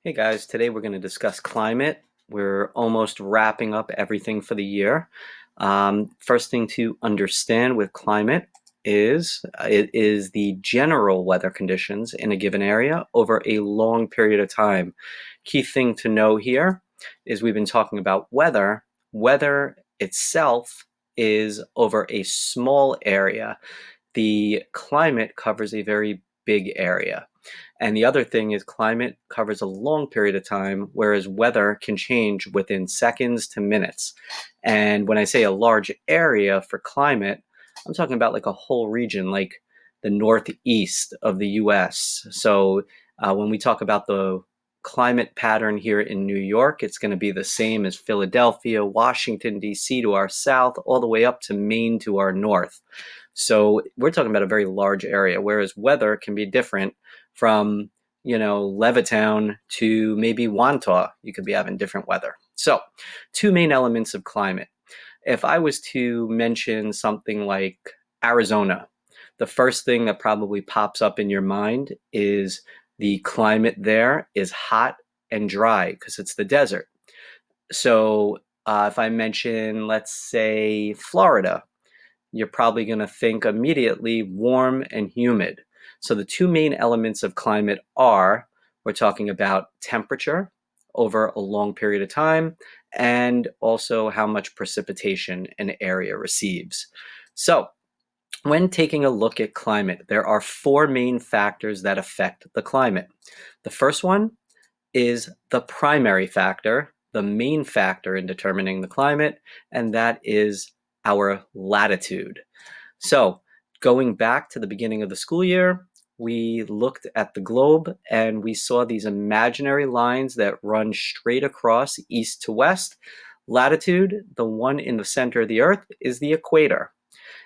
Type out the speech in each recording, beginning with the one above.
Hey guys, today we're going to discuss climate. We're almost wrapping up everything for the year. First thing to understand with climate is it is the general weather conditions in a given area over a long period of time. Key thing to know here is we've been talking about weather. Weather itself is over a small area. The climate covers a very big area. And the other thing is climate covers a long period of time, whereas weather can change within seconds to minutes. And when I say a large area for climate, I'm talking about like a whole region, like the northeast of the US. So when we talk about the climate pattern here in New York, it's going to be the same as Philadelphia, Washington, D.C. to our south, all the way up to Maine to our north. So we're talking about a very large area, whereas weather can be different from, Levittown to maybe Wantagh. You could be having different weather. So two main elements of climate. If I was to mention something like Arizona, the first thing that probably pops up in your mind is the climate there is hot and dry because it's the desert. So if I mention, let's say, Florida, you're probably going to think immediately warm and humid. So the two main elements of climate are, we're talking about temperature over a long period of time, and also how much precipitation an area receives. So when taking a look at climate, there are four main factors that affect the climate. The first one is the primary factor, the main factor in determining the climate, and that is our latitude. So going back to the beginning of the school year, we looked at the globe and we saw these imaginary lines that run straight across east to west. Latitude, the one in the center of the earth, is the equator.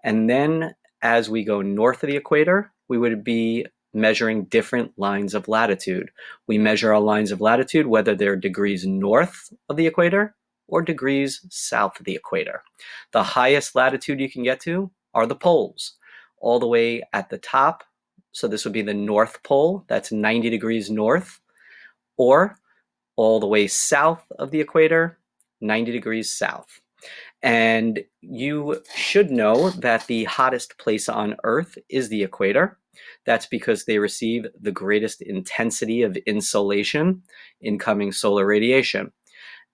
And then as we go north of the equator, we would be measuring different lines of latitude. We measure our lines of latitude whether they're degrees north of the equator or degrees south of the equator. The highest latitude you can get to are the poles, all the way at the top. So this would be the North Pole, that's 90 degrees north, or all the way south of the equator, 90 degrees south. And you should know that the hottest place on Earth is the equator. That's because they receive the greatest intensity of insolation, incoming solar radiation.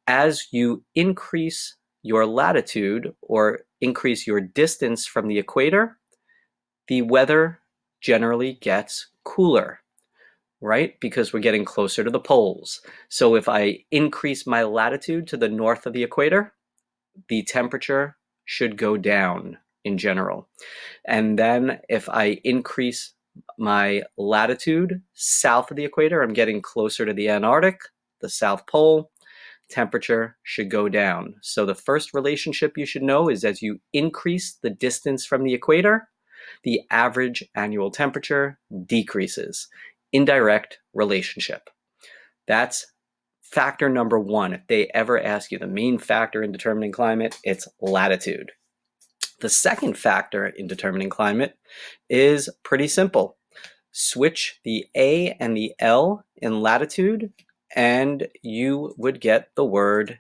As you increase your latitude or increase your distance from the equator, the weather generally gets cooler, right? Because we're getting closer to the poles. So if I increase my latitude to the north of the equator, the temperature should go down in general. And then if I increase my latitude south of the equator, I'm getting closer to the Antarctic, the South Pole, temperature should go down. So the first relationship you should know is as you increase the distance from the equator, the average annual temperature decreases. Indirect relationship. That's factor number one. If they ever ask you the main factor in determining climate, it's latitude. The second factor in determining climate is pretty simple. Switch the A and the L in latitude, and you would get the word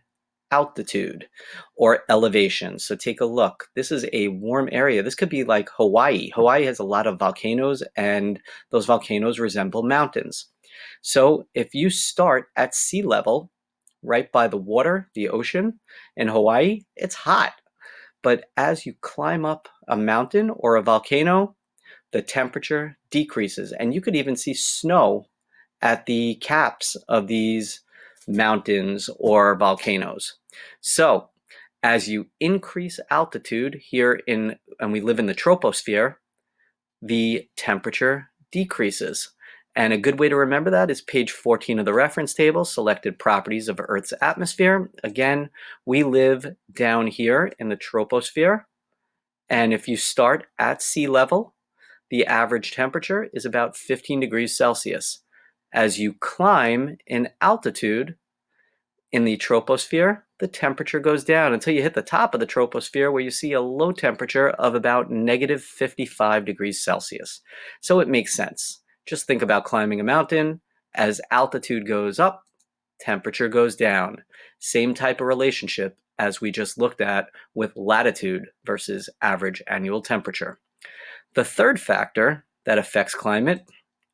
altitude or elevation. So take a look. This is a warm area. This could be like Hawaii. Hawaii has a lot of volcanoes, and those volcanoes resemble mountains. So if you start at sea level, right by the water, the ocean, in Hawaii, it's hot. But as you climb up a mountain or a volcano, the temperature decreases. And you could even see snow at the caps of these mountains or volcanoes. So as you increase altitude here and we live in the troposphere, the temperature decreases. And a good way to remember that is page 14 of the reference table, selected properties of Earth's atmosphere. Again, we live down here in the troposphere. And if you start at sea level, the average temperature is about 15 degrees Celsius. As you climb in altitude in the troposphere, the temperature goes down until you hit the top of the troposphere where you see a low temperature of about negative 55 degrees Celsius. So it makes sense. Just think about climbing a mountain. As altitude goes up, temperature goes down. Same type of relationship as we just looked at with latitude versus average annual temperature. The third factor that affects climate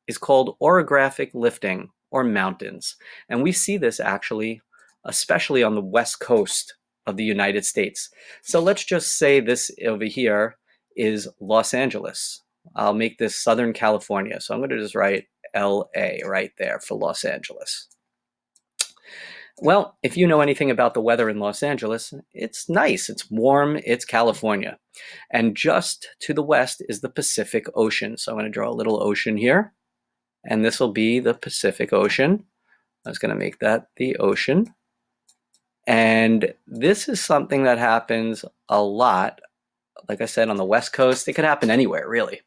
is called orographic lifting, or mountains. And we see this actually, especially on the west coast of the United States. So let's just say this over here is Los Angeles. I'll make this Southern California. So I'm going to just write LA right there for Los Angeles. Well, if you know anything about the weather in Los Angeles, it's nice, it's warm, it's California. And just to the west is the Pacific Ocean. So I'm going to draw a little ocean here, and this will be the Pacific Ocean. I was going to make that the ocean. And this is something that happens a lot. Like I said, on the West Coast, it could happen anywhere, really.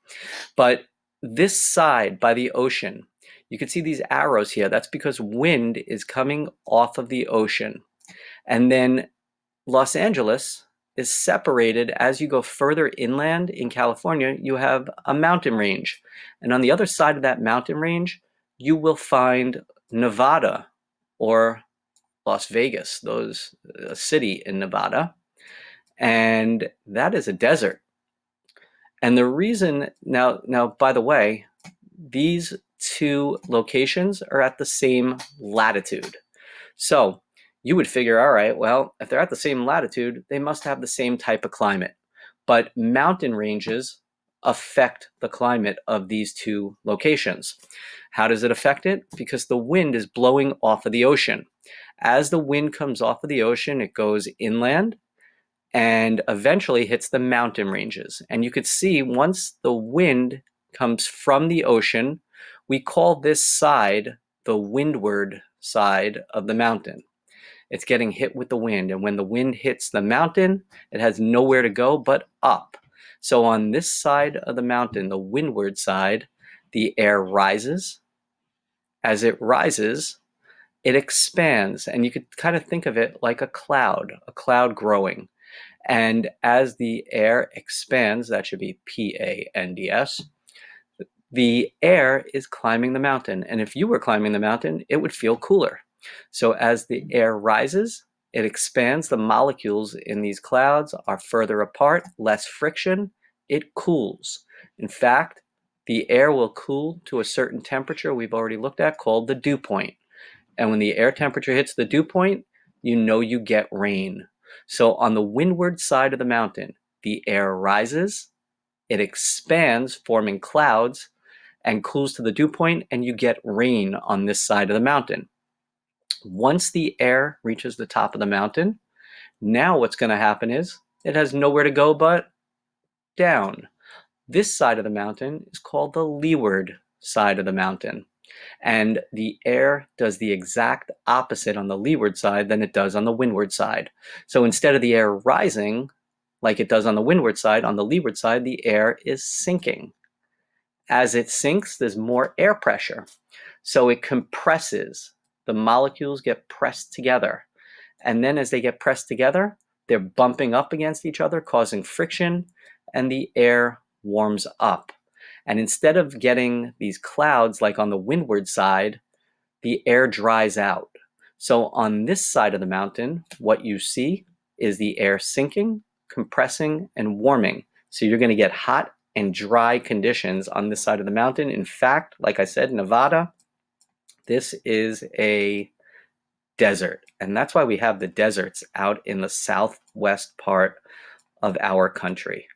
But this side by the ocean, you can see these arrows here. That's because wind is coming off of the ocean. And then Los Angeles is separated. As you go further inland in California, you have a mountain range. And on the other side of that mountain range, you will find Nevada, or Las Vegas, a city in Nevada. And that is a desert. And the reason, now, by the way, these two locations are at the same latitude. So you would figure, all right, well, if they're at the same latitude, they must have the same type of climate. But mountain ranges affect the climate of these two locations. How does it affect it? Because the wind is blowing off of the ocean. As the wind comes off of the ocean, it goes inland and eventually hits the mountain ranges. And you could see once the wind comes from the ocean, we call this side the windward side of the mountain. It's getting hit with the wind, and when the wind hits the mountain, it has nowhere to go but up. So on this side of the mountain, the windward side, the air rises. As it rises, it expands, and you could kind of think of it like a cloud growing. And as the air expands, that should be P-A-N-D-S, the air is climbing the mountain. And if you were climbing the mountain, it would feel cooler. So as the air rises, it expands. The molecules in these clouds are further apart, less friction. It cools. In fact, the air will cool to a certain temperature we've already looked at called the dew point. And when the air temperature hits the dew point, you know you get rain. So on the windward side of the mountain, the air rises, it expands, forming clouds, and cools to the dew point, and you get rain on this side of the mountain. Once the air reaches the top of the mountain, now what's going to happen is it has nowhere to go but down. This side of the mountain is called the leeward side of the mountain. And the air does the exact opposite on the leeward side than it does on the windward side. So instead of the air rising like it does on the windward side, on the leeward side, the air is sinking. As it sinks, there's more air pressure. So it compresses. The molecules get pressed together. And then as they get pressed together, they're bumping up against each other, causing friction, and the air warms up. And instead of getting these clouds like on the windward side, the air dries out. So on this side of the mountain, what you see is the air sinking, compressing, and warming. So you're going to get hot and dry conditions on this side of the mountain. In fact, like I said, Nevada, this is a desert. And that's why we have the deserts out in the southwest part of our country.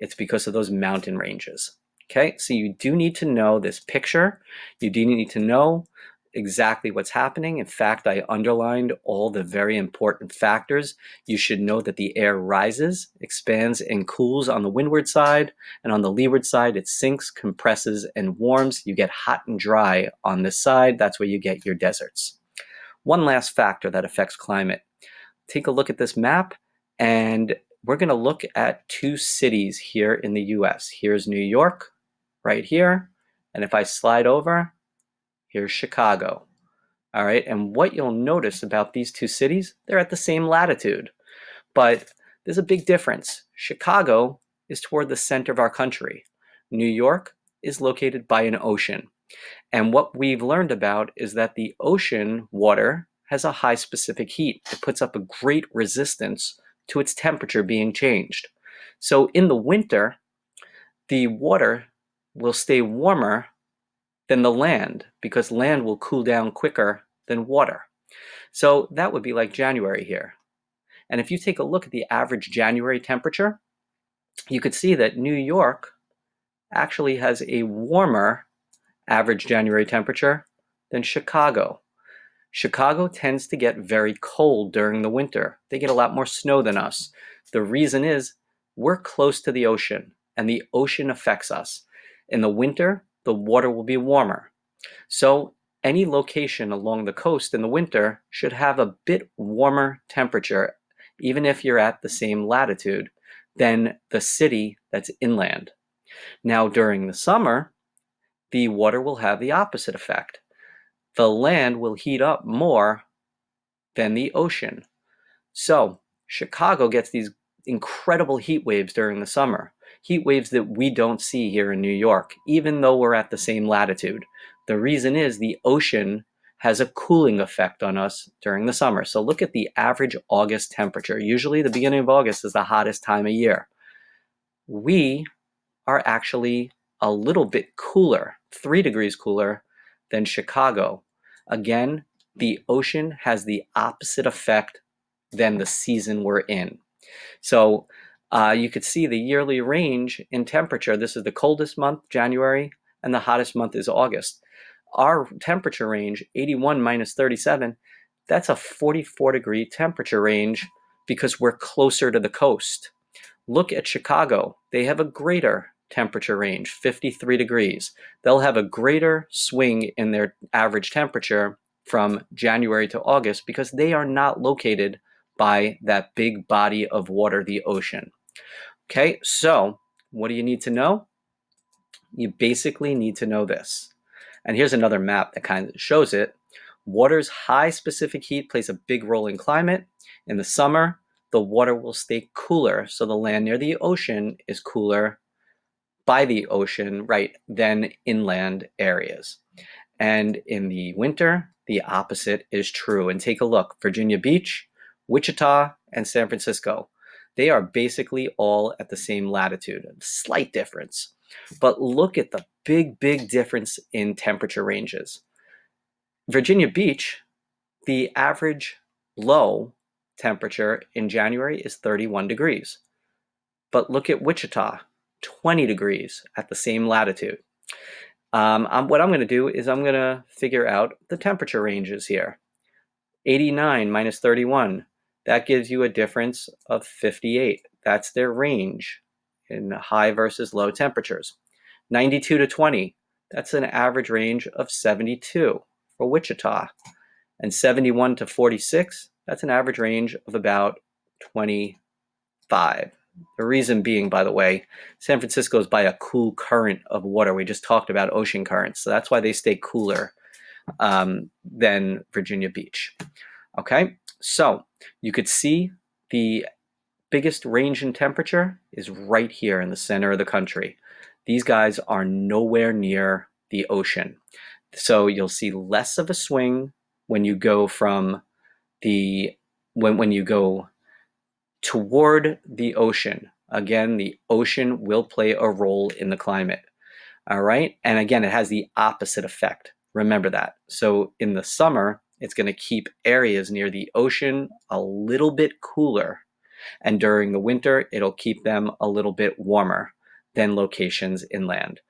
It's because of those mountain ranges. Okay, so you do need to know this picture. You do need to know exactly what's happening. In fact, I underlined all the very important factors. You should know that the air rises, expands, and cools on the windward side, and on the leeward side, it sinks, compresses, and warms. You get hot and dry on this side. That's where you get your deserts. One last factor that affects climate. Take a look at this map, and we're going to look at two cities here in the US. Here's New York, right here, and if I slide over, here's Chicago. All right, and what you'll notice about these two cities, they're at the same latitude, but there's a big difference. Chicago is toward the center of our country. New York is located by an ocean. And what we've learned about is that the ocean water has a high specific heat. It puts up a great resistance to its temperature being changed. So in the winter, the water will stay warmer than the land because land will cool down quicker than water. So that would be like January here. And if you take a look at the average January temperature, you could see that New York actually has a warmer average January temperature than Chicago. Chicago tends to get very cold during the winter. They get a lot more snow than us. The reason is we're close to the ocean, and the ocean affects us. In the winter, the water will be warmer. So any location along the coast in the winter should have a bit warmer temperature, even if you're at the same latitude, than the city that's inland. Now, during the summer, the water will have the opposite effect. The land will heat up more than the ocean. So Chicago gets these incredible heat waves during the summer, heat waves that we don't see here in New York, even though we're at the same latitude. The reason is the ocean has a cooling effect on us during the summer. So look at the average August temperature. Usually the beginning of August is the hottest time of year. We are actually a little bit cooler, 3 degrees cooler than Chicago. Again, the ocean has the opposite effect than the season we're in. So you could see the yearly range in temperature. This is the coldest month, January, and the hottest month is August. Our temperature range, 81 minus 37, that's a 44-degree temperature range because we're closer to the coast. Look at Chicago. They have a greater temperature range, 53 degrees. They'll have a greater swing in their average temperature from January to August because they are not located by that big body of water, the ocean. Okay, so what do you need to know? You basically need to know this. And here's another map that kind of shows it. Water's high specific heat plays a big role in climate. In the summer, the water will stay cooler, so the land near the ocean is cooler by the ocean, right, than inland areas. And in the winter, the opposite is true. And take a look, Virginia Beach, Wichita, and San Francisco. They are basically all at the same latitude, a slight difference. But look at the big, big difference in temperature ranges. Virginia Beach, the average low temperature in January is 31 degrees. But look at Wichita, 20 degrees at the same latitude. What I'm going to do is I'm going to figure out the temperature ranges here. 89 minus 31, that gives you a difference of 58. That's their range in high versus low temperatures. 92 to 20, that's an average range of 72 for Wichita. And 71 to 46, that's an average range of about 25. The reason being, by the way, San Francisco is by a cool current of water. We just talked about ocean currents, so that's why they stay cooler than Virginia Beach. Okay, so you could see the biggest range in temperature is right here in the center of the country. These guys are nowhere near the ocean. So you'll see less of a swing when you go from when you go toward the ocean. Again, the ocean will play a role in the climate. All right, and again, it has the opposite effect. Remember that. So in the summer, it's going to keep areas near the ocean a little bit cooler. And during the winter, it'll keep them a little bit warmer than locations inland.